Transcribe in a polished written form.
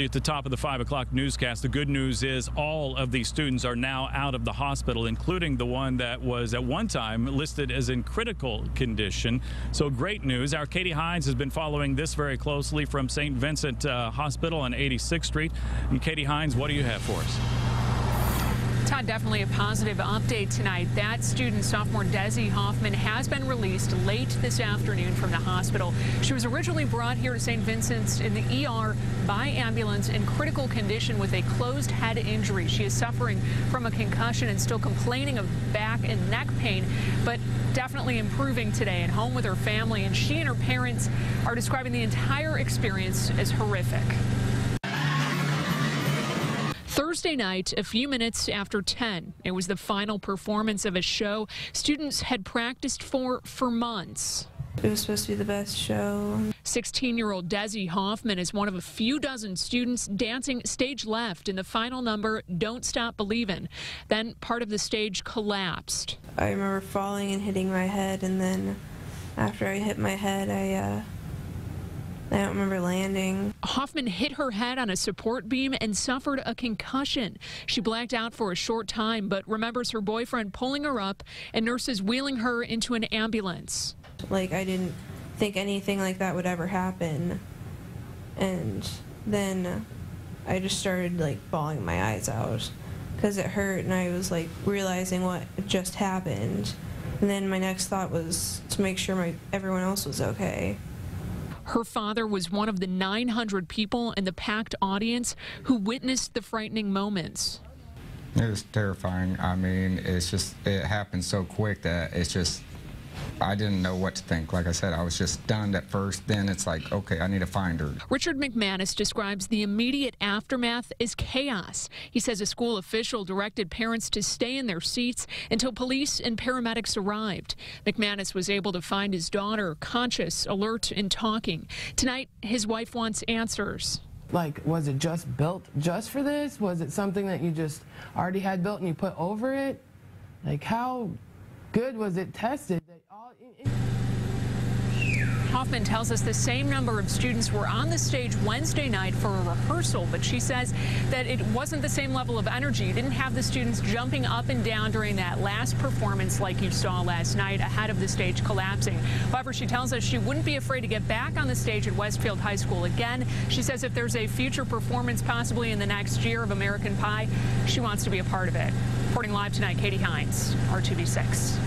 At the top of the 5 o'clock newscast, the good news is all of these students are now out of the hospital, including the one that was at one time listed as in critical condition. So great news. Our Katie Hines has been following this very closely from St. Vincent Hospital on 86th Street. And Katie Hines, what do you have for us? Todd, definitely a positive update tonight. That student, sophomore Desi Hoffman, has been released late this afternoon from the hospital. She was originally brought here to St. Vincent's in the ER by ambulance in critical condition with a closed head injury. She is suffering from a concussion and still complaining of back and neck pain, but definitely improving today and home with her family. And she and her parents are describing the entire experience as horrific. Thursday night, a few minutes after 10, it was the final performance of a show students had practiced for months. It was supposed to be the best show. 16-year-old Desi Hoffman is one of a few dozen students dancing stage left in the final number, Don't Stop Believin'. Then part of the stage collapsed. I remember falling and hitting my head, and then after I hit my head, I don't remember landing. Hoffman hit her head on a support beam and suffered a concussion. She blacked out for a short time, but remembers her boyfriend pulling her up and nurses wheeling her into an ambulance. Like, I didn't think anything like that would ever happen. And then I just started, like, bawling my eyes out because it hurt, and I was, like, realizing what just happened. And then my next thought was to make sure everyone else was okay. Her father was one of the 900 people in the packed audience who witnessed the frightening moments. It was terrifying. I mean, it happened so quick that I didn't know what to think. Like I said, I was just stunned at first. Then it's like, okay, I need to find her. Richard McManus describes the immediate aftermath as chaos. He says a school official directed parents to stay in their seats until police and paramedics arrived. McManus was able to find his daughter conscious, alert, and talking. Tonight, his wife wants answers. Like, was it just built just for this? Was it something that you just already had built and you put over it? Like, how good was it tested? Hoffman tells us the same number of students were on the stage Wednesday night for a rehearsal, but she says that it wasn't the same level of energy. You didn't have the students jumping up and down during that last performance like you saw last night ahead of the stage collapsing. However, she tells us she wouldn't be afraid to get back on the stage at Westfield High School again. She says if there's a future performance possibly in the next year of American Pie, she wants to be a part of it. Reporting live tonight, Katie Hines, WRTV 6.